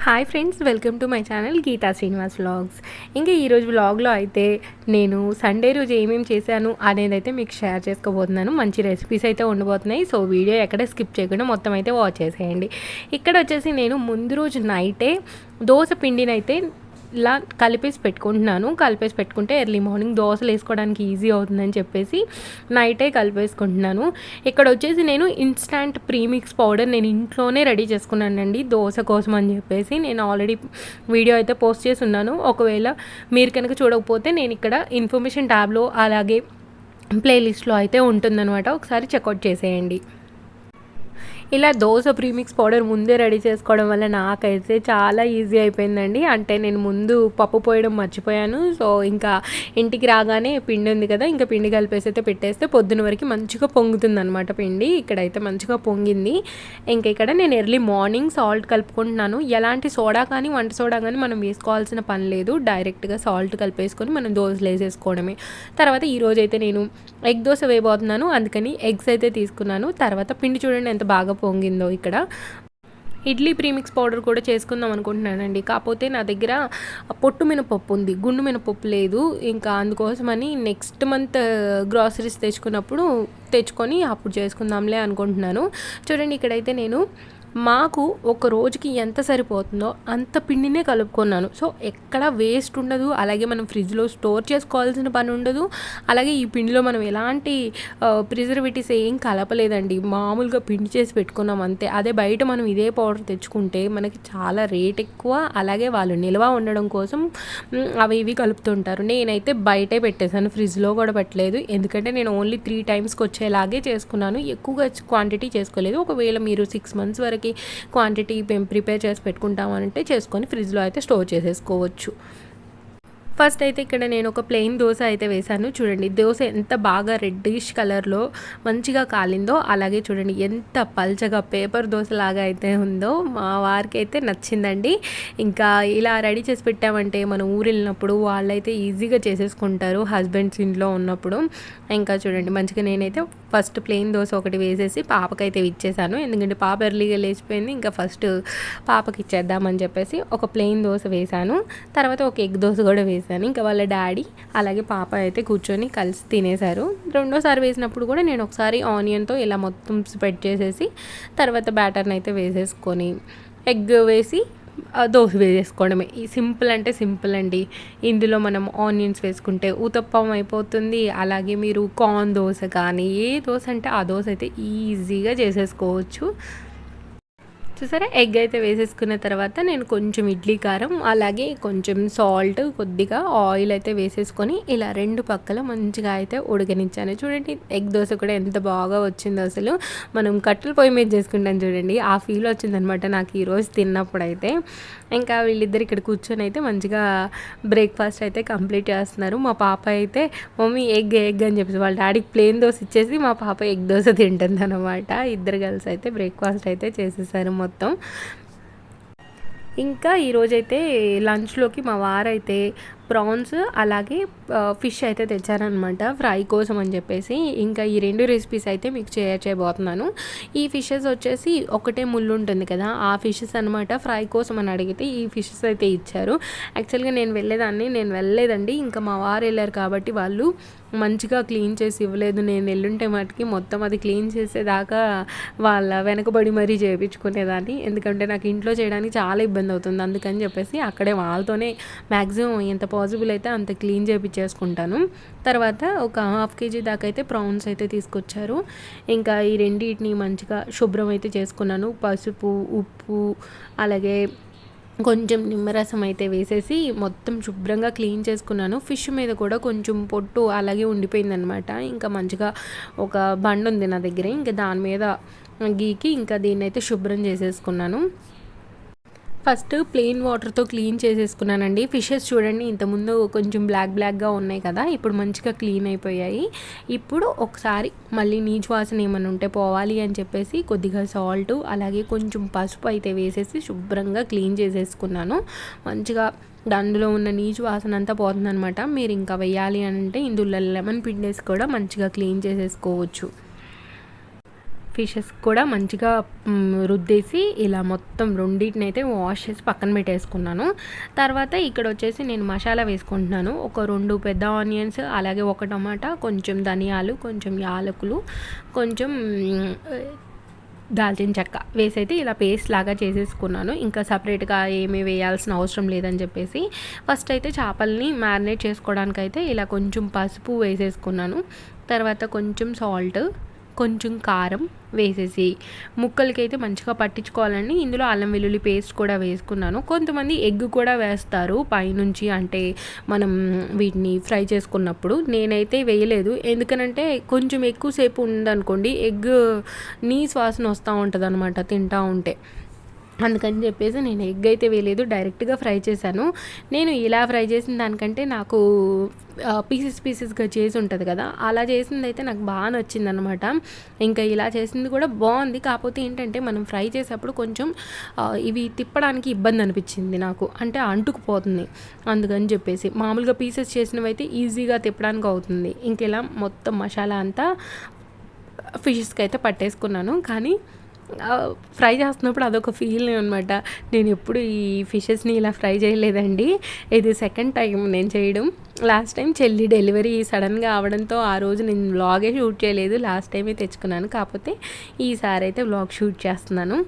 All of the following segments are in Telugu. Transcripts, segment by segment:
Hi friends, welcome to my channel Geetha Srinivas vlogs. ఇంకా ఈరోజు వ్లాగ్లో అయితే నేను సండే రోజు ఏమేమి చేశాను అనేది అయితే మీకు షేర్ చేసుకోబోతున్నాను. మంచి రెసిపీస్ అయితే ఉండబోతున్నాయి. సో వీడియో ఎక్కడ స్కిప్ చేయకుండా మొత్తం అయితే వాచ్ చేసేయండి. ఇక్కడ వచ్చేసి నేను ముందు రోజు నైటే దోశ పిండిని అయితే ఇలా కలిపేసి పెట్టుకుంటే ఎర్లీ మార్నింగ్ దోశలు వేసుకోవడానికి ఈజీ అవుతుందని చెప్పేసి నైటే కలిపేసుకుంటున్నాను. ఇక్కడ వచ్చేసి నేను ఇన్స్టాంట్ ప్రీమిక్స్ పౌడర్ నేను ఇంట్లోనే రెడీ చేసుకున్నానండి దోశ కోసం అని చెప్పేసి. నేను ఆల్రెడీ వీడియో అయితే పోస్ట్ చేసి ఉన్నాను. ఒకవేళ మీరు కనుక చూడకపోతే నేను ఇక్కడ ఇన్ఫర్మేషన్ ట్యాబ్లో అలాగే ప్లేలిస్ట్లో అయితే ఉంటుందన్నమాట, ఒకసారి చెక్అవుట్ చేసేయండి. ఇలా దోశ ప్రీమిక్స్ పౌడర్ ముందే రెడీ చేసుకోవడం వల్ల నాకైతే చాలా ఈజీ అయిపోయిందండి. అంటే నేను ముందు పప్పు పోయడం మర్చిపోయాను. సో ఇంకా ఇంటికి రాగానే పిండి ఉంది కదా, ఇంకా పిండి కలిపేసి అయితే పెట్టేస్తే పొద్దున వరకు మంచిగా పొంగుతుంది అనమాట పిండి. ఇక్కడైతే మంచిగా పొంగింది. ఇంకా ఇక్కడ నేను ఎర్లీ మార్నింగ్ సాల్ట్ కలుపుకుంటున్నాను. ఎలాంటి సోడా కానీ వంట సోడా కానీ మనం వేసుకోవాల్సిన పని లేదు. డైరెక్ట్గా సాల్ట్ కలిపేసుకొని మనం దోశలు వేసేసుకోవడమే. తర్వాత ఈరోజైతే నేను ఎగ్ దోశ వేయబోతున్నాను, అందుకని ఎగ్స్ అయితే తీసుకున్నాను. తర్వాత పిండి చూడండి ఎంత బాగా పొంగిందో. ఇక్కడ ఇడ్లీ ప్రీమిక్స్ పౌడర్ కూడా చేసుకుందాం అనుకుంటున్నానండి. కాకపోతే నా దగ్గర పొట్టు మినపప్పు ఉంది, గుండు మినపప్పు లేదు. ఇంకా అందుకోసమని నెక్స్ట్ మంత్ గ్రాసరీస్ తెచ్చుకొని అప్పుడు చేసుకుందాంలే అనుకుంటున్నాను. చూడండి ఇక్కడైతే నేను మాకు ఒక రోజుకి ఎంత సరిపోతుందో అంత పిండినే కలుపుకున్నాను. సో ఎక్కడ వేస్ట్ ఉండదు, అలాగే మనం ఫ్రిడ్జ్లో స్టోర్ చేసుకోవాల్సిన పని ఉండదు. అలాగే ఈ పిండిలో మనం ఎలాంటి ప్రిజర్వేటివ్స్ ఏం కలపలేదండి, మామూలుగా పిండి చేసి పెట్టుకున్నాం అంతే. అదే బయట మనం ఇదే పౌడర్ తెచ్చుకుంటే మనకి చాలా రేట్ ఎక్కువ, అలాగే వాళ్ళు నిల్వ ఉండడం కోసం అవి ఇవి కలుపుతుంటారు. నేనైతే బయటే పెట్టేశాను, ఫ్రిడ్జ్లో కూడా పెట్టలేదు. ఎందుకంటే నేను ఓన్లీ 3 టైమ్స్కి వచ్చేలాగే చేసుకున్నాను, ఎక్కువగా క్వాంటిటీ చేసుకోలేదు. ఒకవేళ మీరు 6 మంత్స్ వరకు క్వాంటిటీ మేము ప్రిపేర్ చేసి పెట్టుకుంటామంటే చేసుకొని ఫ్రిడ్జ్లో అయితే స్టోర్ చేసేసుకోవచ్చు. ఫస్ట్ అయితే ఇక్కడ నేను ఒక ప్లెయిన్ దోశ అయితే వేశాను. చూడండి దోశ ఎంత బాగా రెడ్డిష్ కలర్లో మంచిగా కాలిందో, అలాగే చూడండి ఎంత పల్చగా పేపర్ దోశ లాగా అయితే ఉందో. మా వారికి అయితే నచ్చిందండి. ఇంకా ఇలా రెడీ చేసి పెట్టామంటే మనం ఊరు వెళ్ళినప్పుడు వాళ్ళైతే ఈజీగా చేసేసుకుంటారు, హస్బెండ్స్ ఇంట్లో ఉన్నప్పుడు. ఇంకా చూడండి మంచిగా నేనైతే ఫస్ట్ ప్లెయిన్ దోశ ఒకటి వేసేసి పాపకైతే ఇచ్చేసాను. ఎందుకంటే పాప ఎర్లీగా లేచిపోయింది, ఇంకా ఫస్ట్ పాపకి ఇచ్చేద్దామని చెప్పేసి ఒక ప్లెయిన్ దోశ వేశాను. తర్వాత ఒక ఎగ్ దోశ కూడా వేసాను. ఇంకా వాళ్ళ డాడీ అలాగే పాప అయితే కూర్చొని కలిసి తినేశారు. రెండోసారి వేసినప్పుడు కూడా నేను ఒకసారి ఆనియన్తో ఇలా మొత్తం స్ప్రెడ్ చేసేసి తర్వాత బ్యాటర్ని అయితే వేసేసుకొని ఎగ్ వేసి దోశ వేసేసుకోవడమే. ఈ సింపుల్ అంటే సింపుల్ అండి. ఇందులో మనం ఆనియన్స్ వేసుకుంటే ఊతప్పం అయిపోతుంది. అలాగే మీరు కార్న్ దోశ కానీ ఏ దోశ అంటే ఆ దోశ అయితే ఈజీగా చేసేసుకోవచ్చు. చూసారా, ఎగ్ అయితే వేసేసుకున్న తర్వాత నేను కొంచెం ఇడ్లీ కారం అలాగే కొంచెం సాల్ట్ కొద్దిగా ఆయిల్ అయితే వేసేసుకొని ఇలా రెండు పక్కల మంచిగా అయితే ఉడకనిచ్చాను. చూడండి ఎగ్ దోశ కూడా ఎంత బాగా వచ్చిందో. అసలు మనం కట్టెల పొయ్యి మీద చేసుకుంటాం చూడండి, ఆ ఫీల్ వచ్చిందనమాట నాకు ఈరోజు తిన్నప్పుడు అయితే. ఇంకా వీళ్ళిద్దరు ఇక్కడ కూర్చొని అయితే మంచిగా బ్రేక్ఫాస్ట్ అయితే కంప్లీట్ చేస్తున్నారు. మా పాప అయితే మమ్మీ ఎగ్ అని చెప్పేసి వాళ్ళ డాడీకి ప్లేన్ దోశ ఇచ్చేసి మా పాప ఎగ్ దోశ తింటుంది అనమాట. ఇద్దరు కలిసి అయితే బ్రేక్ఫాస్ట్ అయితే చేసేసారు మొత్తం. ఇంకా ఈరోజైతే లంచ్లోకి మా వారైతే ప్రాన్స్ అలాగే ఫిష్ అయితే తెచ్చారనమాట ఫ్రై కోసం అని చెప్పేసి. ఇంకా ఈ 2 రెసిపీస్ అయితే మీకు చేయబోతున్నాను. ఈ ఫిషెస్ వచ్చేసి ఒకటే ముళ్ళు ఉంటుంది కదా, ఆ ఫిషెస్ అనమాట. ఫ్రై కోసం అని అడిగితే ఈ ఫిషెస్ అయితే ఇచ్చారు. యాక్చువల్గా నేను వెళ్ళలేదండి. ఇంకా మా వారు వెళ్ళారు కాబట్టి వాళ్ళు మంచిగా క్లీన్ చేసి ఇవ్వలేదు. నేను వెళ్ళుంటే మటుకి మొత్తం అది క్లీన్ చేసేదాకా వాళ్ళ వెనకబడి మరీ చేయించుకునేదాన్ని. ఎందుకంటే నాకు ఇంట్లో చేయడానికి చాలా ఇబ్బంది అవుతుంది. అందుకని చెప్పేసి అక్కడే వాళ్ళతోనే మ్యాక్సిమం ఎంత పాసిబుల్ అయితే అంత క్లీన్ చేయించేసుకుంటాను. తర్వాత ఒక 1/2 kg దాకా అయితే ప్రాన్స్ అయితే తీసుకొచ్చారు. ఇంకా ఈ రెండింటిని మంచిగా శుభ్రం అయితే చేసుకున్నాను. పసుపు, ఉప్పు అలాగే కొంచెం నిమ్మరసం అయితే వేసేసి మొత్తం శుభ్రంగా క్లీన్ చేసుకున్నాను. ఫిష్ మీద కూడా కొంచెం పొట్టు అలాగే ఉండిపోయిందనమాట. ఇంకా మంచిగా ఒక బండ ఉంది నా దగ్గర, ఇంకా దాని మీద గీకి ఇంకా దీన్ని అయితే శుభ్రం చేసేసుకున్నాను. ఫస్ట్ ప్లెయిన్ వాటర్తో క్లీన్ చేసేసుకున్నానండి. ఫిషెస్ చూడండి ఇంతకుముందు కొంచెం బ్లాక్గా ఉన్నాయి కదా, ఇప్పుడు మంచిగా క్లీన్ అయిపోయాయి. ఇప్పుడు ఒకసారి మళ్ళీ నీచు వాసన ఏమైనా ఉంటే పోవాలి అని చెప్పేసి కొద్దిగా సాల్ట్ అలాగే కొంచెం పసుపు అయితే వేసేసి శుభ్రంగా క్లీన్ చేసేసుకున్నాను. మంచిగా అందులో ఉన్న నీచు వాసన అంతా పోతుందనమాట. మీరు ఇంకా వేయాలి అని అంటే ఇందులో లెమన్ పిండేసి కూడా మంచిగా క్లీన్ చేసేసుకోవచ్చు. ఫిషెస్ కూడా మంచిగా రుద్దేసి ఇలా మొత్తం రెండింటిని అయితే వాష్ చేసి పక్కన పెట్టేసుకున్నాను. తర్వాత ఇక్కడ వచ్చేసి నేను మసాలా వేసుకుంటున్నాను. ఒక 2 పెద్ద ఆనియన్స్, అలాగే ఒక టమాటా, కొంచెం ధనియాలు, కొంచెం యాలకులు, కొంచెం దాల్చిన చెక్క వేసైతే ఇలా పేస్ట్ లాగా చేసేసుకున్నాను. ఇంకా సపరేట్గా ఏమీ వేయాల్సిన అవసరం లేదని చెప్పేసి ఫస్ట్ అయితే చేపల్ని మ్యారినేట్ చేసుకోవడానికైతే ఇలా కొంచెం పసుపు వేసేసుకున్నాను. తర్వాత కొంచెం సాల్ట్, కొంచెం కారం వేసేసి ముక్కలకైతే మంచిగా పట్టించుకోవాలని ఇందులో అల్లం వెల్లుల్లి పేస్ట్ కూడా వేసుకున్నాను. కొంతమంది ఎగ్ కూడా వేస్తారు పైనుంచి, అంటే మనం వీటిని ఫ్రై చేసుకున్నప్పుడు. నేనైతే వేయలేదు, ఎందుకనంటే కొంచెం ఎక్కువసేపు ఉందనుకోండి ఎగ్ నీసు వాసన వస్తూ ఉంటుంది అనమాట తింటూ ఉంటే. అందుకని చెప్పేసి నేను ఎగ్ అయితే వేయలేదు, డైరెక్ట్గా ఫ్రై చేశాను. నేను ఇలా ఫ్రై చేసిన దానికంటే నాకు పీసెస్గా చేసి ఉంటుంది కదా, అలా చేసింది అయితే నాకు బాగా నచ్చిందనమాట. ఇంకా ఇలా చేసింది కూడా బాగుంది. కాకపోతే ఏంటంటే మనం ఫ్రై చేసేటప్పుడు కొంచెం ఇవి తిప్పడానికి ఇబ్బంది అనిపించింది నాకు, అంటే అంటుకుపోతుంది. అందుకని చెప్పేసి మామూలుగా పీసెస్ చేసినవి అయితే ఈజీగా తిప్పడానికి అవుతుంది. ఇంకెలా మొత్తం మసాలా అంతా ఫిషెస్కి అయితే పట్టేసుకున్నాను. కానీ ఫ్రై చేస్తున్నప్పుడు అదొక ఫీల్ అనమాట. నేను ఎప్పుడు ఈ ఫిషెస్ని ఇలా ఫ్రై చేయలేదండి, ఇది సెకండ్ టైం నేను చేయడం. లాస్ట్ టైం చెల్లి డెలివరీ సడన్గా అవడంతో ఆ రోజు నేను వ్లాగే షూట్ చేయలేదు, లాస్ట్ టైమే తెచ్చుకున్నాను. కాకపోతే ఈసారి అయితే వ్లాగ్ షూట్ చేస్తున్నాను.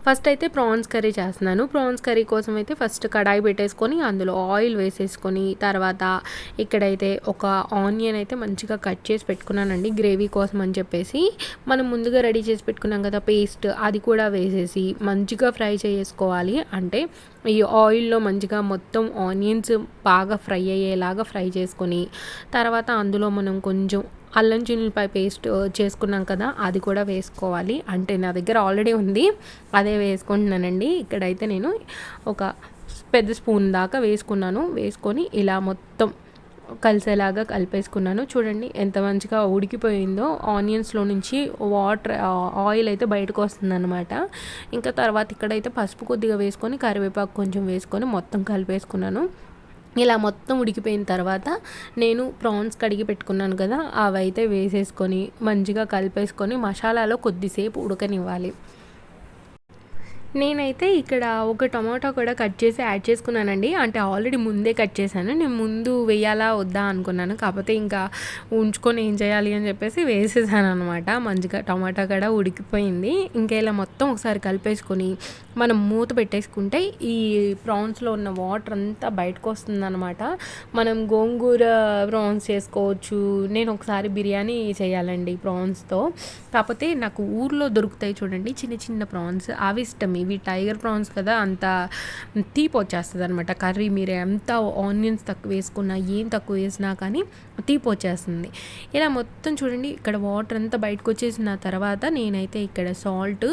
ఫస్ట్ అయితే ప్రాన్స్ కర్రీ చేస్తున్నాను. ప్రాన్స్ కర్రీ కోసం అయితే ఫస్ట్ కడాయి పెట్టేసుకొని అందులో ఆయిల్ వేసేసుకొని, తర్వాత ఇక్కడైతే ఒక ఆనియన్ అయితే మంచిగా కట్ చేసి పెట్టుకున్నానండి గ్రేవీ కోసం అని చెప్పేసి. మనం ముందుగా రెడీ చేసి పెట్టుకున్నాం కదా పేస్ట్, అది కూడా వేసేసి మంచిగా ఫ్రై చేసుకోవాలి. అంటే ఈ ఆయిల్లో మంచిగా మొత్తం ఆనియన్స్ బాగా ఫ్రై అయ్యేలాగా ఫ్రై చేసుకొని, తర్వాత అందులో మనం కొంచెం అల్లం చిన్నులపాయ పేస్ట్ చేసుకున్నాం కదా, అది కూడా వేసుకోవాలి. అంటే నా దగ్గర ఆల్రెడీ ఉంది, అదే వేసుకుంటున్నానండి. ఇక్కడైతే నేను ఒక పెద్ద స్పూన్ దాకా వేసుకున్నాను. వేసుకొని ఇలా మొత్తం కలిసేలాగా కలిపేసుకున్నాను. చూడండి ఎంత మంచిగా ఉడికిపోయిందో, ఆనియన్స్లో నుంచి వాటర్ ఆయిల్ అయితే బయటకు వస్తుందన్నమాట. ఇంకా తర్వాత ఇక్కడైతే పసుపు కొద్దిగా వేసుకొని, కరివేపాకు కొంచెం వేసుకొని మొత్తం కలిపేసుకున్నాను. ఇలా మొత్తం ఉడికిపోయిన తర్వాత నేను ప్రాన్స్ కడిగి పెట్టుకున్నాను కదా, అవైతే వేసేసుకొని మంచిగా కలిపేసుకొని మసాలాలో కొద్దిసేపు ఉడకనివ్వాలి. నేనైతే ఇక్కడ ఒక టమాటా కూడా కట్ చేసి యాడ్ చేసుకున్నానండి. అంటే ఆల్రెడీ ముందే కట్ చేశాను, నేను ముందు వేయాలా వద్దా అనుకున్నాను. కాకపోతే ఇంకా ఉంచుకొని ఏం చేయాలి అని చెప్పేసి వేసేసాను అనమాట. మంచిగా టమాటా కూడా ఉడికిపోయింది. ఇంకా ఇలా మొత్తం ఒకసారి కలిపేసుకొని మనం మూత పెట్టేసుకుంటే ఈ ప్రాన్స్లో ఉన్న వాటర్ అంతా బయటకు వస్తుందన్నమాట. మనం గోంగూర ప్రాన్స్ చేసుకోవచ్చు. నేను ఒకసారి బిర్యానీ చేయాలండి ప్రాన్స్తో. కాకపోతే నాకు ఊర్లో దొరుకుతాయి చూడండి చిన్న చిన్న ప్రాన్స్, అవి ఇష్టం. ఇవి టైగర్ ప్రాన్స్ కదా, అంత తీపి వచ్చేస్తుంది అనమాట కర్రీ. మీరు ఎంత ఆనియన్స్ తక్కువ వేసుకున్నా, ఏం తక్కువ వేసినా కానీ తీపి వచ్చేస్తుంది. ఇలా మొత్తం చూడండి ఇక్కడ వాటర్ అంతా బయటకు వచ్చేసిన తర్వాత నేనైతే ఇక్కడ సాల్ట్,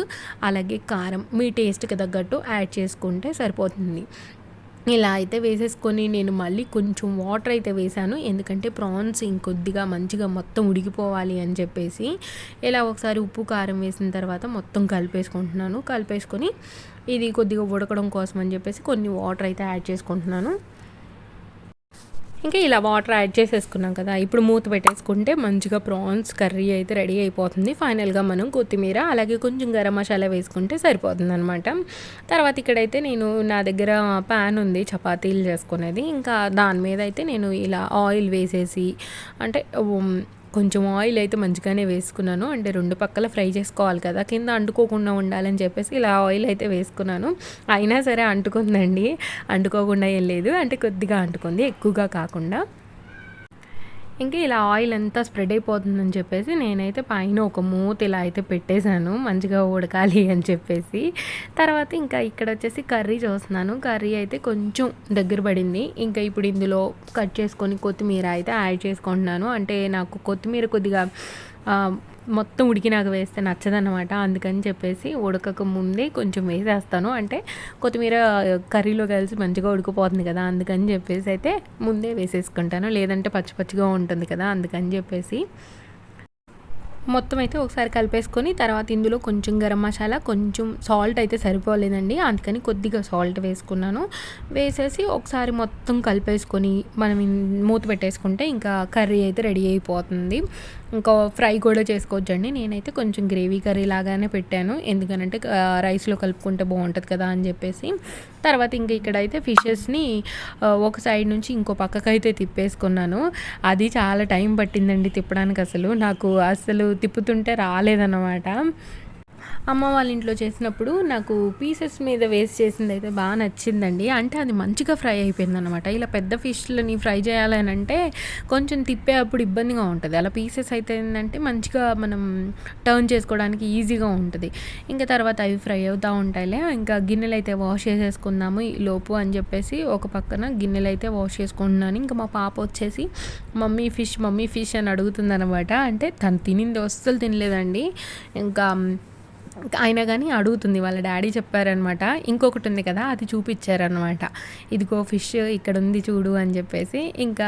అలాగే కారం మీ టేస్ట్కి తగ్గట్టు యాడ్ చేసుకుంటే సరిపోతుంది. ఇలా అయితే వేసేసుకొని నేను మళ్ళీ కొంచెం వాటర్ అయితే వేసాను, ఎందుకంటే ప్రాన్స్ ఇంకొద్దిగా మంచిగా మొత్తం ఉడికిపోవాలి అని చెప్పేసి. ఇలా ఒకసారి ఉప్పు కారం వేసిన తర్వాత మొత్తం కలిపేసుకుంటున్నాను. కలిపేసుకొని ఇది కొద్దిగా ఉడకడం కోసం అని చెప్పేసి కొన్ని వాటర్ అయితే యాడ్ చేసుకుంటున్నాను. ఇంకా ఇలా వాటర్ యాడ్ చేసేసుకున్నాం కదా, ఇప్పుడు మూత పెట్టేసుకుంటే మంచిగా ప్రాన్స్ కర్రీ అయితే రెడీ అయిపోతుంది. ఫైనల్గా మనం కొత్తిమీర అలాగే కొంచెం గరం మసాలా వేసుకుంటే సరిపోతుంది అనమాట. తర్వాత ఇక్కడైతే నేను నా దగ్గర ప్యాన్ ఉంది చపాతీలు చేసుకునేది, ఇంకా దాని మీద అయితే నేను ఇలా ఆయిల్ వేసేసి, అంటే కొంచెం ఆయిల్ అయితే మంచిగానే వేసుకున్నాను. అంటే 2 పక్కల ఫ్రై చేసుకోవాలి కదా, కింద అంటుకోకుండా ఉండాలని చెప్పేసి ఇలా ఆయిల్ అయితే వేసుకున్నాను. అయినా సరే అంటుకుందండి, అంటుకోకుండా ఏం లేదు, అంటే కొద్దిగా అంటుకుంది, ఎక్కువగా కాకుండా. ఇంకా ఇలా ఆయిల్ అంతా స్ప్రెడ్ అయిపోతుందని చెప్పేసి నేనైతే పైన ఒక మూత ఇలా అయితే పెట్టేశాను, మంచిగా ఉడకాలి అని చెప్పేసి. తర్వాత ఇంకా ఇక్కడ వచ్చేసి కర్రీ చూస్తున్నాను. కర్రీ అయితే కొంచెం దగ్గర పడింది. ఇంకా ఇప్పుడు ఇందులో కట్ చేసుకొని కొత్తిమీర అయితే యాడ్ చేసుకుంటున్నాను. అంటే నాకు కొత్తిమీర కొద్దిగా మొత్తం ఉడికినాక వేస్తే నచ్చదన్నమాట. అందుకని చెప్పేసి ఉడకక ముందే కొంచెం వేసేస్తాను. అంటే కొత్తిమీర కర్రీలో కలిసి మంచిగా ఉడికిపోతుంది కదా, అందుకని చెప్పేసి అయితే ముందే వేసేసుకుంటాను. లేదంటే పచ్చి పచ్చిగా ఉంటుంది కదా, అందుకని చెప్పేసి. మొత్తం అయితే ఒకసారి కలిపేసుకొని తర్వాత ఇందులో కొంచెం గరం మసాలా, కొంచెం సాల్ట్ అయితే సరిపోలేదండి, అందుకని కొద్దిగా సాల్ట్ వేసుకున్నాను. వేసేసి ఒకసారి మొత్తం కలిపేసుకొని మనం మూత పెట్టేసుకుంటే ఇంకా కర్రీ అయితే రెడీ అయిపోతుంది. ఇంకా ఫ్రై కూడా చేసుకోవచ్చండి. నేనైతే కొంచెం గ్రేవీ కర్రీ లాగానే పెట్టాను, ఎందుకనంటే రైస్లో కలుపుకుంటే బాగుంటుంది కదా అని చెప్పేసి. తర్వాత ఇంక ఇక్కడైతే ఫిషెస్ని ఒక సైడ్ నుంచి ఇంకో పక్కకైతే తిప్పేసుకున్నాను. అది చాలా టైం పట్టిందండి తిప్పడానికి, అసలు తిప్పుతుంటే రాలేదన్నమాట. అమ్మ వాళ్ళ ఇంట్లో చేసినప్పుడు నాకు పీసెస్ మీద వేస్ట్ చేసింది అయితే బాగా నచ్చిందండి. అంటే అది మంచిగా ఫ్రై అయిపోయిందనమాట. ఇలా పెద్ద ఫిష్లని ఫ్రై చేయాలని అంటే కొంచెం తిప్పే అప్పుడు ఇబ్బందిగా ఉంటుంది. అలా పీసెస్ అయితే ఏంటంటే మంచిగా మనం టర్న్ చేసుకోవడానికి ఈజీగా ఉంటుంది. ఇంకా తర్వాత అవి ఫ్రై అవుతూ ఉంటాయిలే. ఇంకా గిన్నెలు అయితే వాష్ చేసేసుకుందాము ఈ లోపు అని చెప్పేసి ఒక పక్కన గిన్నెలు అయితే వాష్ చేసుకుంటున్నాను. ఇంకా మా పాప వచ్చేసి మమ్మీ ఫిష్ అని అడుగుతుందనమాట. అంటే తను తినింది అస్సలు తినలేదండి. ఇంకా అయినా కానీ అడుగుతుంది. వాళ్ళ డాడీ చెప్పారనమాట, ఇంకొకటి ఉంది కదా అది చూపించారనమాట, ఇదిగో ఫిష్ ఇక్కడ ఉంది చూడు అని చెప్పేసి. ఇంకా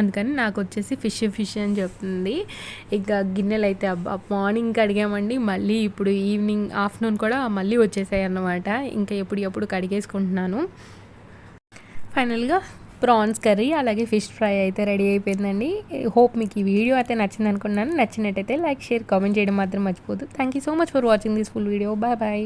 అందుకని నాకు వచ్చేసి ఫిష్ అని చెప్తుంది. ఇంకా గిన్నెలు అయితే మార్నింగ్ కడిగామండి, మళ్ళీ ఇప్పుడు ఈవినింగ్ ఆఫ్టర్నూన్ కూడా మళ్ళీ వచ్చేసాయి అన్నమాట. ఇంకా ఎప్పుడు కడిగేసుకుంటున్నాను. ఫైనల్గా ప్రాన్స్ కర్రీ అలాగే ఫిష్ ఫ్రై అయితే రెడీ అయిపోయిందండి. హోప్ మీకు ఈ వీడియో అయితే నచ్చింది అనుకున్నాను. నచ్చినట్టయితే లైక్, షేర్, కామెంట్ చేయడం మాత్రం మర్చిపోదు. Thank you so much for watching this full video. Bye bye.